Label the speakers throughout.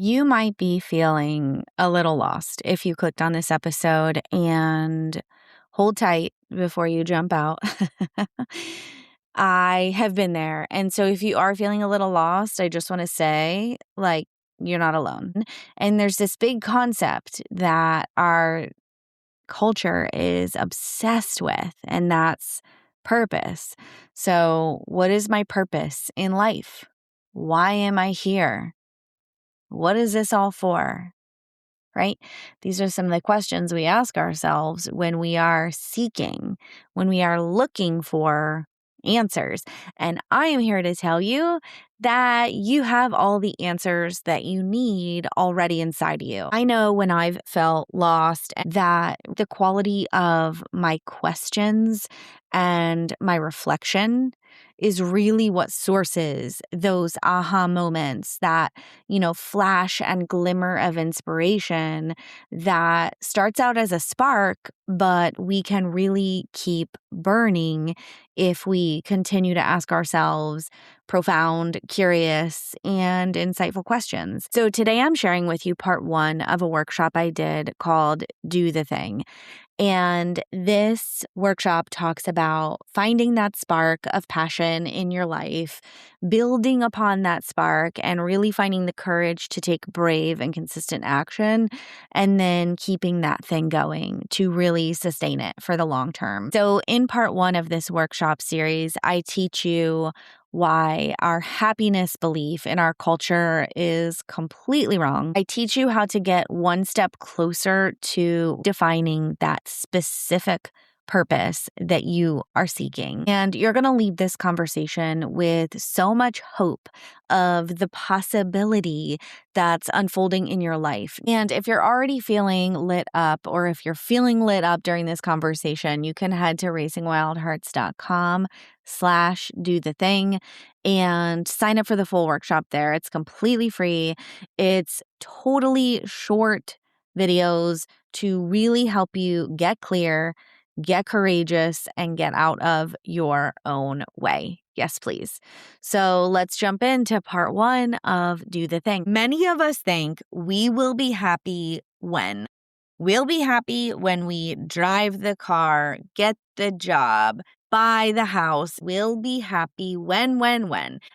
Speaker 1: You might be feeling a little lost if you clicked on this episode, and hold tight before you jump out. I have been there. And so if you are feeling a little lost, I just want to say, you're not alone. And there's this big concept that our culture is obsessed with, and that's purpose. So, what is my purpose in life? Why am I here? What is this all for? Right? These are some of the questions we ask ourselves when we are seeking, when we are looking for answers. And I am here to tell you that you have all the answers that you need already inside of you. I know when I've felt lost that the quality of my questions and my reflection is really what sources those aha moments, that flash and glimmer of inspiration that starts out as a spark, but we can really keep burning if we continue to ask ourselves profound, curious, and insightful questions. So today I'm sharing with you part 1 of a workshop I did called Do the Thing. And this workshop talks about finding that spark of passion in your life, building upon that spark, and really finding the courage to take brave and consistent action, and then keeping that thing going to really sustain it for the long term. So in part 1 of this workshop series, I teach you why our happiness belief in our culture is completely wrong. I teach you how to get one step closer to defining that specific purpose that you are seeking. And you're going to leave this conversation with so much hope of the possibility that's unfolding in your life. And if you're already feeling lit up, or if you're feeling lit up during this conversation, you can head to racingwildhearts.com/do-the-thing and sign up for the full workshop there. It's completely free. It's totally short videos to really help you get clear, get courageous, and get out of your own way. Yes, please. So let's jump into part 1 of Do the Thing. Many of us think we will be happy when? We'll be happy when we drive the car, get the job, buy the house. We'll be happy when.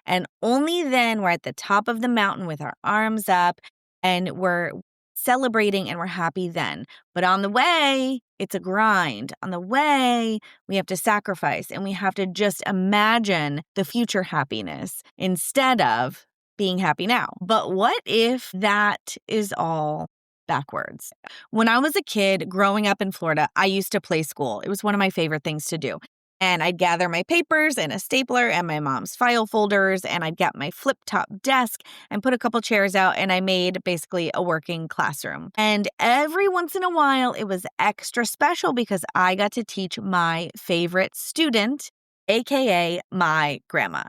Speaker 1: And only then we're at the top of the mountain with our arms up and we're celebrating and we're happy then. But on the way, it's a grind. On the way, we have to sacrifice and we have to just imagine the future happiness instead of being happy now. But what if that is all backwards? When I was a kid growing up in Florida, I used to play school. It was one of my favorite things to do. And I'd gather my papers and a stapler and my mom's file folders, and I'd get my flip-top desk and put a couple chairs out, and I made basically a working classroom. And every once in a while, it was extra special because I got to teach my favorite student, aka my grandma.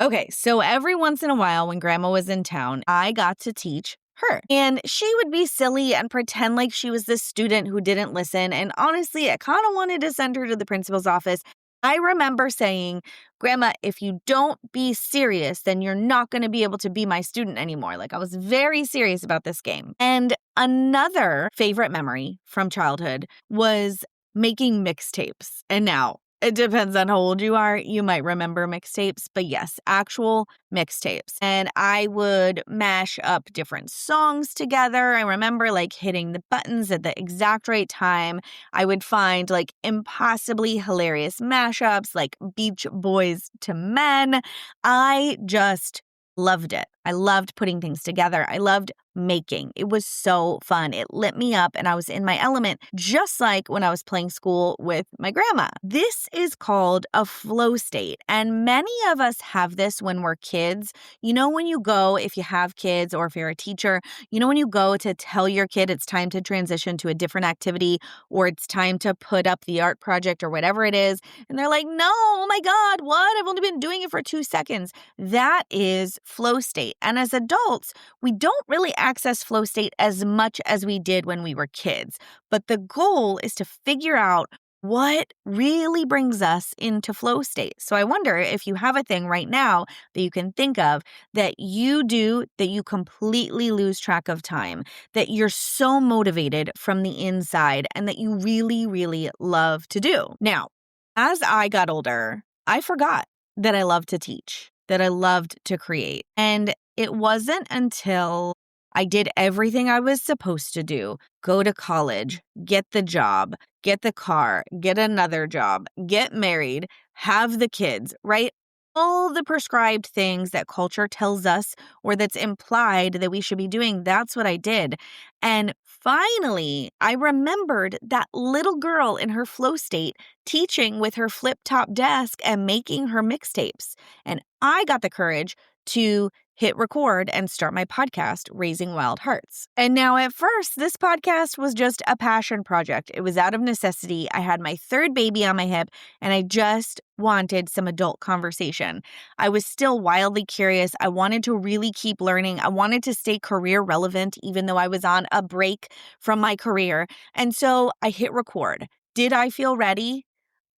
Speaker 1: Okay, so every once in a while when grandma was in town, I got to teach her. And she would be silly and pretend like she was this student who didn't listen. And honestly, I kind of wanted to send her to the principal's office. I remember saying, Grandma, if you don't be serious, then you're not going to be able to be my student anymore. Like, I was very serious about this game. And another favorite memory from childhood was making mixtapes. And now, it depends on how old you are. You might remember mixtapes, but yes, actual mixtapes. And I would mash up different songs together. I remember hitting the buttons at the exact right time. I would find impossibly hilarious mashups like Beach Boys to Men. I just loved it. I loved putting things together. I loved making. It was so fun. It lit me up and I was in my element, just like when I was playing school with my grandma. This is called a flow state. And many of us have this when we're kids. You know, when you go, if you have kids or if you're a teacher, you know, when you go to tell your kid it's time to transition to a different activity or it's time to put up the art project or whatever it is. And they're like, no, oh my God, what? I've only been doing it for 2 seconds. That is flow state. And as adults, we don't really access flow state as much as we did when we were kids. But the goal is to figure out what really brings us into flow state. So I wonder if you have a thing right now that you can think of that you do that you completely lose track of time, that you're so motivated from the inside and that you really, really love to do. Now, as I got older, I forgot that I loved to teach, that I loved to create. And it wasn't until I did everything I was supposed to do, go to college, get the job, get the car, get another job, get married, have the kids, right? All the prescribed things that culture tells us or that's implied that we should be doing, that's what I did. And finally, I remembered that little girl in her flow state teaching with her flip top desk and making her mixtapes. And I got the courage to hit record and start my podcast, Raising Wild Hearts. And now at first, this podcast was just a passion project. It was out of necessity. I had my third baby on my hip and I just wanted some adult conversation. I was still wildly curious. I wanted to really keep learning. I wanted to stay career relevant, even though I was on a break from my career. And so I hit record. Did I feel ready?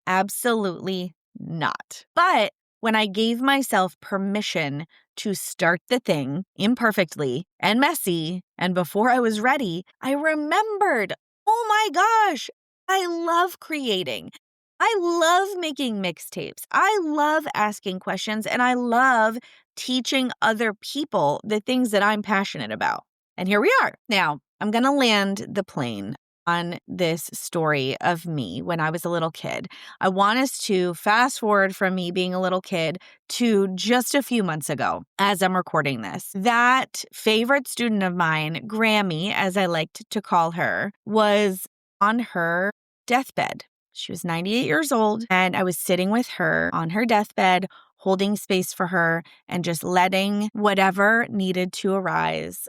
Speaker 1: Absolutely not. But when I gave myself permission to start the thing imperfectly and messy, and before I was ready, I remembered, oh my gosh, I love creating. I love making mixtapes. I love asking questions, and I love teaching other people the things that I'm passionate about. And here we are. Now, I'm going to land the plane on this story of me when I was a little kid. I want us to fast forward from me being a little kid to just a few months ago as I'm recording this. That favorite student of mine, Grammy, as I liked to call her, was on her deathbed. She was 98 years old, and I was sitting with her on her deathbed, holding space for her and just letting whatever needed to arise.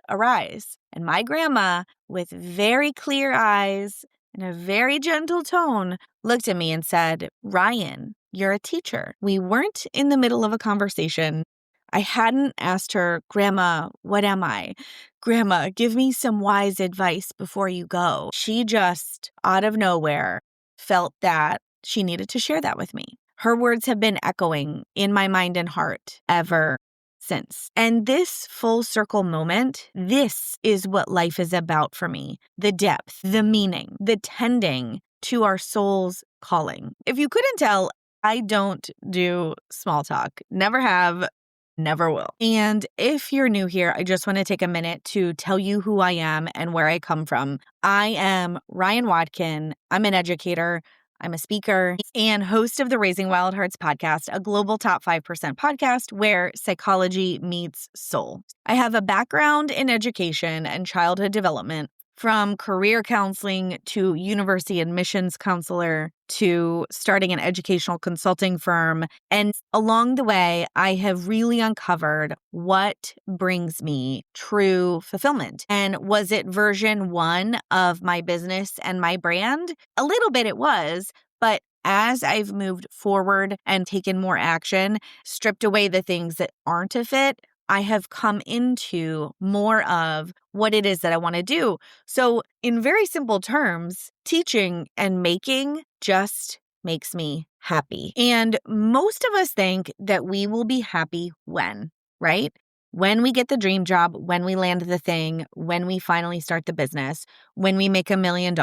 Speaker 1: And my grandma, with very clear eyes and a very gentle tone, looked at me and said, "Ryan, you're a teacher." We weren't in the middle of a conversation. I hadn't asked her, "Grandma, what am I? Grandma, give me some wise advice before you go." She just, out of nowhere, felt that she needed to share that with me. Her words have been echoing in my mind and heart ever since. And this full circle moment, this is what life is about for me. The depth, the meaning, the tending to our soul's calling. If you couldn't tell, I don't do small talk. Never have, never will. And if you're new here, I just want to take a minute to tell you who I am and where I come from. I am Ryan Watkin. I'm an educator. I'm a speaker and host of the Raising Wild Hearts podcast, a global top 5% podcast where psychology meets soul. I have a background in education and childhood development, from career counseling to university admissions counselor to starting an educational consulting firm. And along the way, I have really uncovered what brings me true fulfillment. And was it version 1 of my business and my brand? A little bit it was, but as I've moved forward and taken more action, stripped away the things that aren't a fit, I have come into more of what it is that I want to do. So in very simple terms, teaching and making just makes me happy. And most of us think that we will be happy when, right? When we get the dream job, when we land the thing, when we finally start the business, when we make $1 million.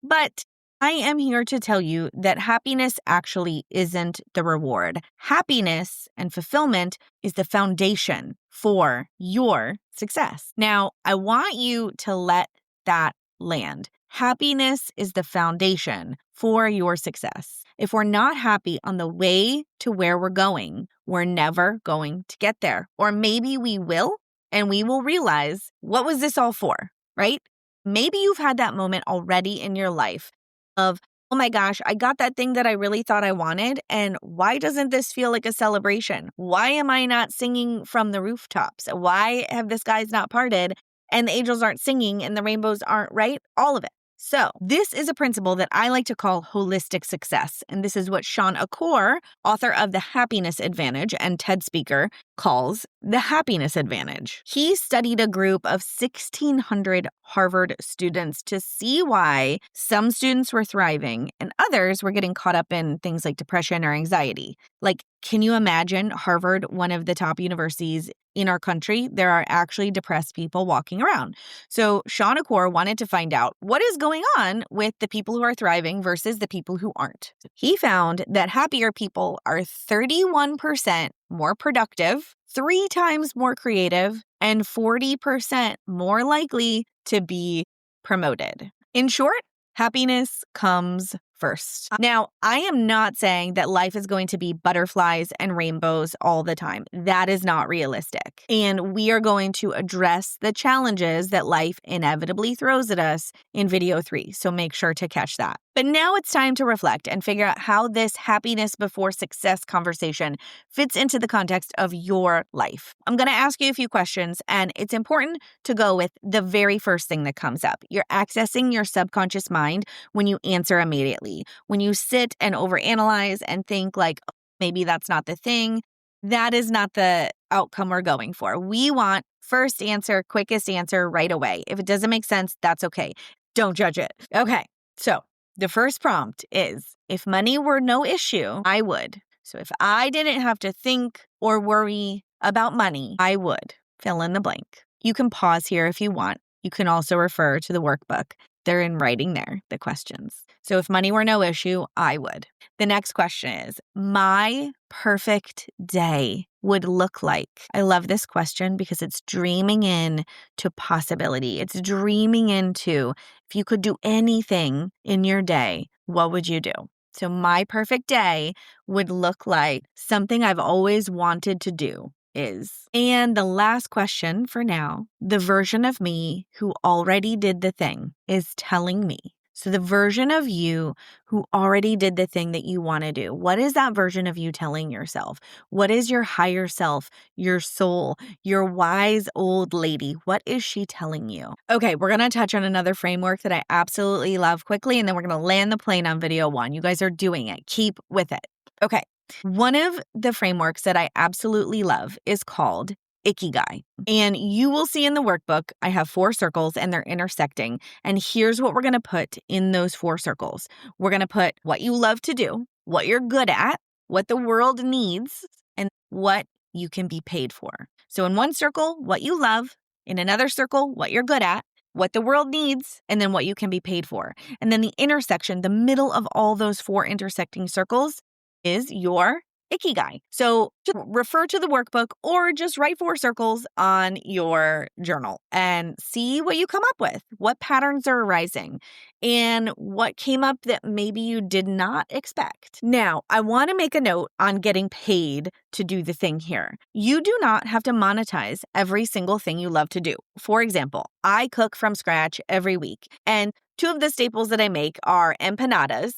Speaker 1: But I am here to tell you that happiness actually isn't the reward. Happiness and fulfillment is the foundation for your success. Now, I want you to let that land. Happiness is the foundation for your success. If we're not happy on the way to where we're going, we're never going to get there. Or maybe we will, and we will realize, what was this all for, right? Maybe you've had that moment already in your life of, oh my gosh, I got that thing that I really thought I wanted, and why doesn't this feel like a celebration? Why am I not singing from the rooftops? Why have the skies not parted and the angels aren't singing and the rainbows aren't, right? All of it. So this is a principle that I like to call holistic success. And this is what Sean Akor, author of The Happiness Advantage and TED speaker, calls the happiness advantage. He studied a group of 1,600 Harvard students to see why some students were thriving and others were getting caught up in things like depression or anxiety. Like, can you imagine Harvard, one of the top universities in our country? There are actually depressed people walking around. So Sean Akor wanted to find out what is going on with the people who are thriving versus the people who aren't. He found that happier people are 31% more productive, 3 times more creative, and 40% more likely to be promoted. In short, happiness comes first. Now, I am not saying that life is going to be butterflies and rainbows all the time. That is not realistic. And we are going to address the challenges that life inevitably throws at us in video 3. So make sure to catch that. But now it's time to reflect and figure out how this happiness before success conversation fits into the context of your life. I'm going to ask you a few questions, and it's important to go with the very first thing that comes up. You're accessing your subconscious mind when you answer immediately. When you sit and overanalyze and think like, oh, maybe that's not the thing, that is not the outcome we're going for. We want first answer, quickest answer right away. If it doesn't make sense, that's okay. Don't judge it. Okay, so the first prompt is, if money were no issue, I would. So if I didn't have to think or worry about money, I would. Fill in the blank. You can pause here if you want. You can also refer to the workbook. They're in writing there, the questions. So if money were no issue, I would. The next question is, my perfect day would look like. I love this question because it's dreaming in to possibility. It's dreaming into, if you could do anything in your day, what would you do? So my perfect day would look like something I've always wanted to do is. And the last question for now, the version of me who already did the thing is telling me. So the version of you who already did the thing that you want to do, what is that version of you telling yourself? What is your higher self, your soul, your wise old lady? What is she telling you? Okay, we're going to touch on another framework that I absolutely love quickly, and then we're going to land the plane on video 1. You guys are doing it. Keep with it. Okay. One of the frameworks that I absolutely love is called Ikigai. And you will see in the workbook, I have 4 circles and they're intersecting. And here's what we're going to put in those 4 circles. We're going to put what you love to do, what you're good at, what the world needs, and what you can be paid for. So in one circle, what you love. In another circle, what you're good at, what the world needs, and then what you can be paid for. And then the intersection, the middle of all those 4 intersecting circles, is your Ikigai. So just refer to the workbook or just write 4 circles on your journal and see what you come up with, what patterns are arising, and what came up that maybe you did not expect. Now, I want to make a note on getting paid to do the thing here. You do not have to monetize every single thing you love to do. For example, I cook from scratch every week, and 2 of the staples that I make are empanadas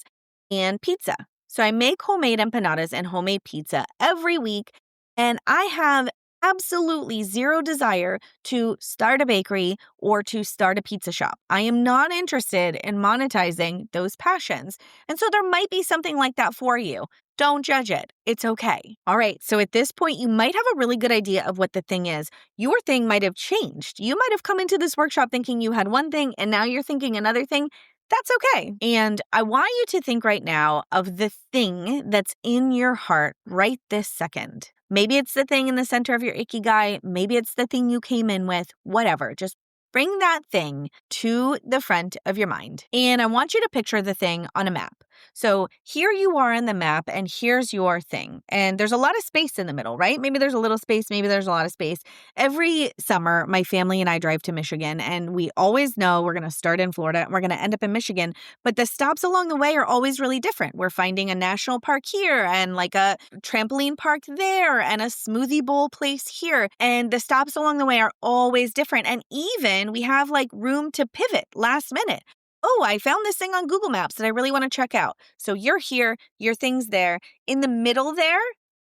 Speaker 1: and pizza. So I make homemade empanadas and homemade pizza every week, and I have absolutely zero desire to start a bakery or to start a pizza shop. I am not interested in monetizing those passions. And so there might be something like that for you. Don't judge it. It's okay. All right. So at this point, you might have a really good idea of what the thing is. Your thing might have changed. You might have come into this workshop thinking you had one thing, and now you're thinking another thing. That's okay. And I want you to think right now of the thing that's in your heart right this second. Maybe it's the thing in the center of your Ikigai. Maybe it's the thing you came in with, whatever. Just bring that thing to the front of your mind. And I want you to picture the thing on a map. So here you are on the map, and here's your thing. And there's a lot of space in the middle, right? Maybe there's a little space, maybe there's a lot of space. Every summer, my family and I drive to Michigan, and we always know we're going to start in Florida and we're going to end up in Michigan. But the stops along the way are always really different. We're finding a national park here and like a trampoline park there and a smoothie bowl place here. And the stops along the way are always different. And even we have like room to pivot last minute. Oh, I found this thing on Google Maps that I really want to check out. So you're here, your thing's there. In the middle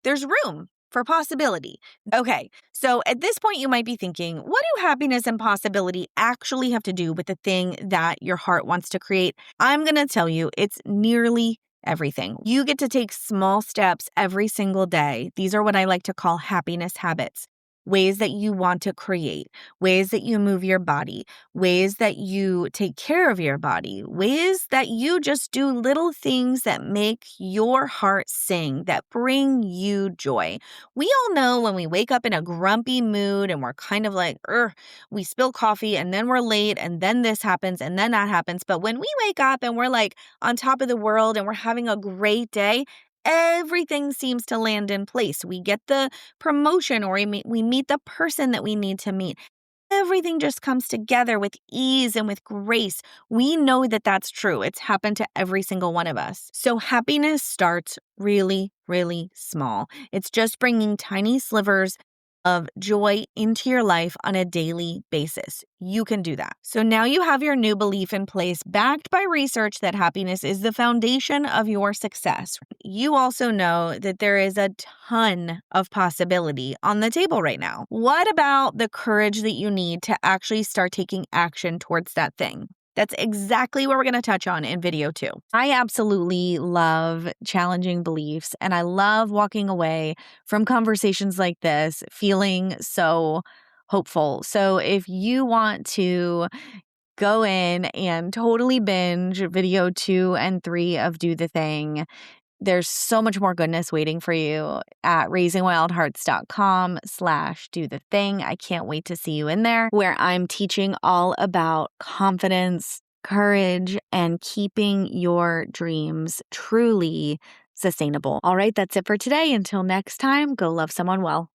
Speaker 1: there's room for possibility. Okay, so at this point you might be thinking, what do happiness and possibility actually have to do with the thing that your heart wants to create? I'm going to tell you, it's nearly everything. You get to take small steps every single day. These are what I like to call happiness habits. ways that you want to create, ways that you move your body, ways that you take care of your body, ways that you just do little things that make your heart sing, that bring you joy. We all know when we wake up in a grumpy mood and we're kind of like, we spill coffee and then we're late and then this happens and then that happens. But when we wake up and we're like on top of the world and we're having a great day, everything seems to land in place. We get the promotion or we meet the person that we need to meet. Everything just comes together with ease and with grace. We know that that's true. It's happened to every single one of us. So happiness starts really, really small. It's just bringing tiny slivers of joy into your life on a daily basis. You can do that. So now you have your new belief in place, backed by research that happiness is the foundation of your success. You also know that there is a ton of possibility on the table right now. What about the courage that you need to actually start taking action towards that thing? That's exactly what we're going to touch on in video 2. I absolutely love challenging beliefs, and I love walking away from conversations like this feeling so hopeful. So if you want to go in and totally binge video 2 and 3 of Do the Thing, there's so much more goodness waiting for you at raisingwildhearts.com/do the thing. I can't wait to see you in there, where I'm teaching all about confidence, courage, and keeping your dreams truly sustainable. All right, that's it for today. Until next time, go love someone well.